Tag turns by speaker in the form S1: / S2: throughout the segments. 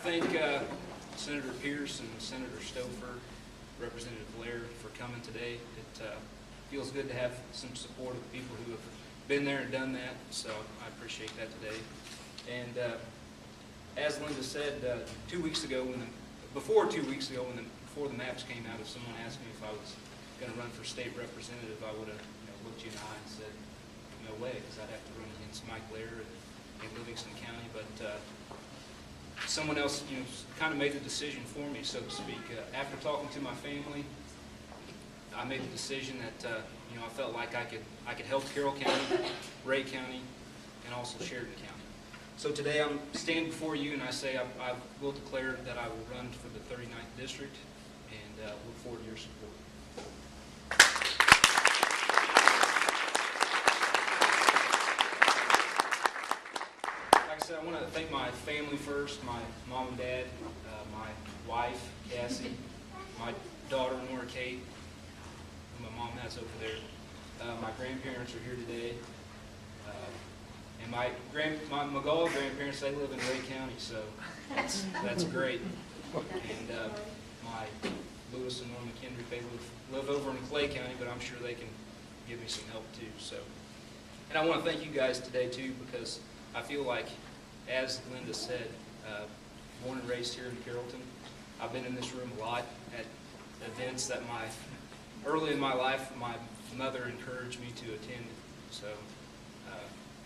S1: thank Senator Pierce and Senator Stouffer, Representative Blair for coming today. It feels good to have some support of people who have been there and done that, so I appreciate that today. And as Linda said, 2 weeks ago, before the maps came out, if someone asked me if I was going to run for state representative, I would have looked you in the eye and said, no way, because I'd have to run against Mike Blair in Livingston County. But someone else, kind of made the decision for me, so to speak. After talking to my family, I made the decision that I felt like I could help Carroll County, Ray County, and also Chariton County. So today I'm standing before you, and I say I will declare that I will run for the 39th district, and look forward to your support. Like I said, I want to thank my family first, my mom and dad, my wife, Cassie, my daughter, Nora Kate, who my mom has over there. My grandparents are here today. And my McGaugh grandparents, they live in Ray County, so that's great. And my Lewis and Norma Kendrick, they live over in Clay County, but I'm sure they can give me some help too. So, and I want to thank you guys today too, because I feel like, as Linda said, born and raised here in Carrollton, I've been in this room a lot at events that early in my life, my mother encouraged me to attend. So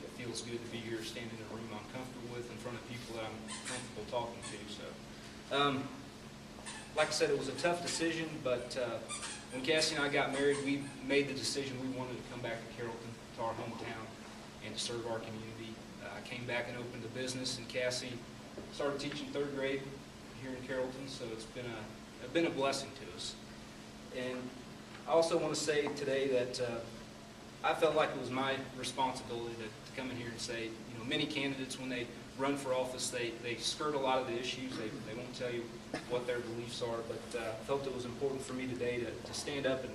S1: it feels good to be here, standing in a room I'm comfortable with, in front of people that I'm comfortable talking to. So, like I said, it was a tough decision, but when Cassie and I got married, we made the decision we wanted to come back to Carrollton, to our hometown, and to serve our community. I came back and opened a business, and Cassie started teaching 3rd grade here in Carrollton, so it's been a blessing to us. And I also want to say today that I felt like it was my responsibility to come in here and say, many candidates, when they run for office, they skirt a lot of the issues. They won't tell you what their beliefs are, but I felt it was important for me today to stand up and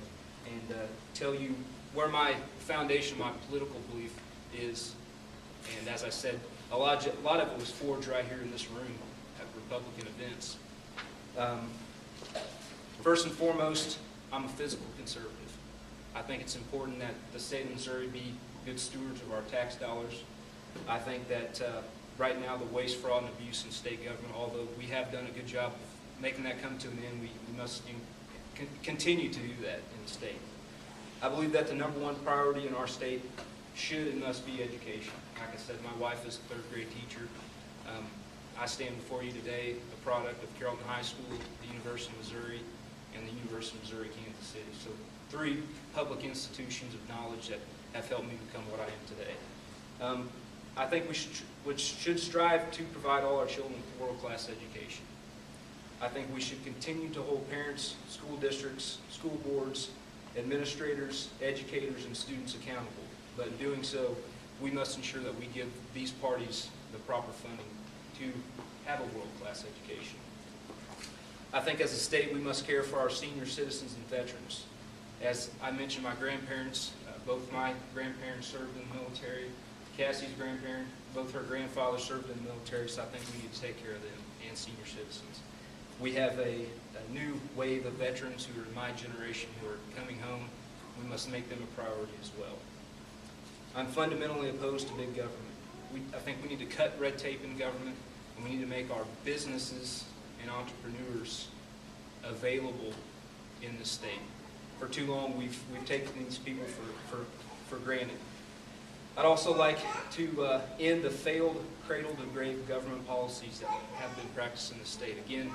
S1: tell you where my foundation, my political belief is. And as I said, a lot of it was forged right here in this room at Republican events. First and foremost, I'm a fiscal conservative. I think it's important that the state of Missouri be good stewards of our tax dollars. I think that right now the waste, fraud, and abuse in state government, although we have done a good job of making that come to an end, we must continue to do that in the state. I believe that the #1 priority in our state should and must be education. Like I said, my wife is a 3rd grade teacher. I stand before you today, a product of Carrollton High School, the University of Missouri, and the University of Missouri, Kansas City. So 3 public institutions of knowledge that have helped me become what I am today. I think we should strive to provide all our children with world-class education. I think we should continue to hold parents, school districts, school boards, administrators, educators, and students accountable. But in doing so, we must ensure that we give these parties the proper funding to have a world-class education. I think as a state, we must care for our senior citizens and veterans. As I mentioned, my grandparents, both my grandparents served in the military. Cassie's grandparent, both her grandfathers served in the military, so I think we need to take care of them and senior citizens. We have a new wave of veterans who are in my generation who are coming home. We must make them a priority as well. I'm fundamentally opposed to big government. I think we need to cut red tape in government, and we need to make our businesses and entrepreneurs available in the state. For too long, we've taken these people for granted. I'd also like to end the failed cradle-to-grave government policies that have been practiced in the state. Again,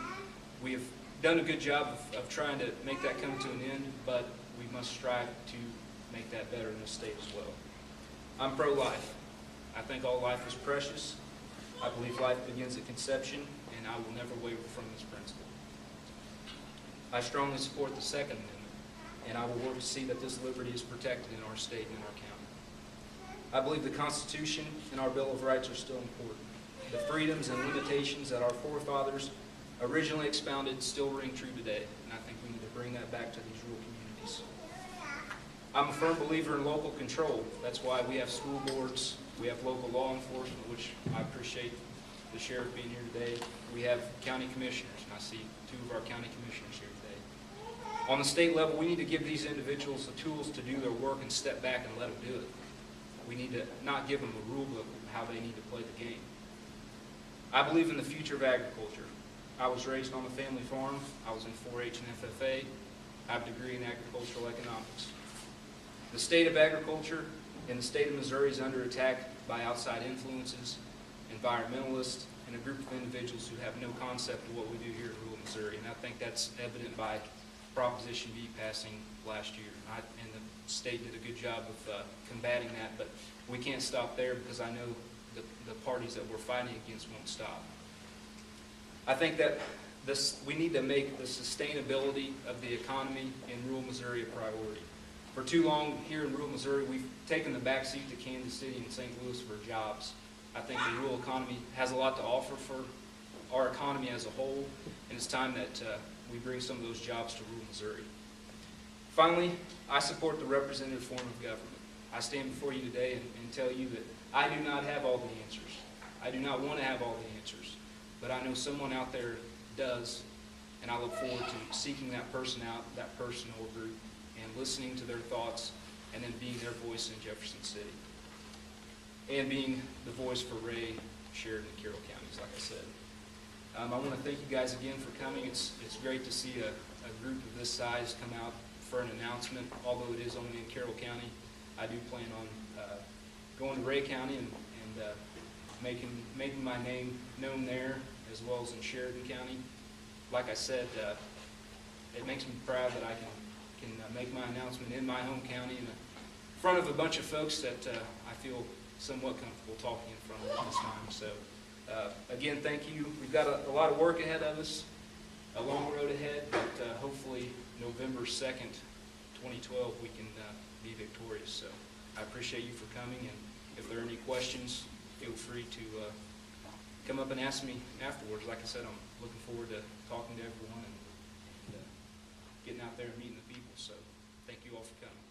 S1: we have done a good job of trying to make that come to an end, but we must strive to make that better in the state as well. I'm pro-life. I think all life is precious. I believe life begins at conception, and I will never waver from this principle. I strongly support the Second Amendment, and I will work to see that this liberty is protected in our state and in our county. I believe the Constitution and our Bill of Rights are still important. The freedoms and limitations that our forefathers originally expounded still ring true today, and I think we need to bring that back to these rural communities. I'm a firm believer in local control. That's why we have school boards, we have local law enforcement, which I appreciate the sheriff being here today. We have county commissioners, and I see two of our county commissioners here today. On the state level, we need to give these individuals the tools to do their work and step back and let them do it. We need to not give them a rule book of how they need to play the game. I believe in the future of agriculture. I was raised on a family farm. I was in 4-H and FFA. I have a degree in agricultural economics. The state of agriculture in the state of Missouri is under attack by outside influences, environmentalists, and a group of individuals who have no concept of what we do here in rural Missouri. And I think that's evident by Proposition B passing last year. And the state did a good job of combating that, but we can't stop there because I know the parties that we're fighting against won't stop. I think that we need to make the sustainability of the economy in rural Missouri a priority. For too long here in rural Missouri, we've taken the backseat to Kansas City and St. Louis for jobs. I think the rural economy has a lot to offer for our economy as a whole, and it's time that we bring some of those jobs to rural Missouri. Finally, I support the representative form of government. I stand before you today and tell you that I do not have all the answers. I do not want to have all the answers, but I know someone out there does, and I look forward to seeking that person out, that person or group, and listening to their thoughts, and then being their voice in Jefferson City, and being the voice for Ray, Chariton, and Carroll counties, like I said. I want to thank you guys again for coming. It's great to see a group of this size come out for an announcement, although it is only in Carroll County. I do plan on going to Ray County and making my name known there, as well as in Chariton County. Like I said, it makes me proud that I can make my announcement in my home county in front of a bunch of folks that I feel somewhat comfortable talking in front of at this time. So again, thank you. We've got a lot of work ahead of us, a long road ahead, but hopefully November 2nd, 2012, we can be victorious. So I appreciate you for coming, and if there are any questions, feel free to come up and ask me afterwards. Like I said, I'm looking forward to talking to everyone and getting out there and meeting the people. So thank you all for coming.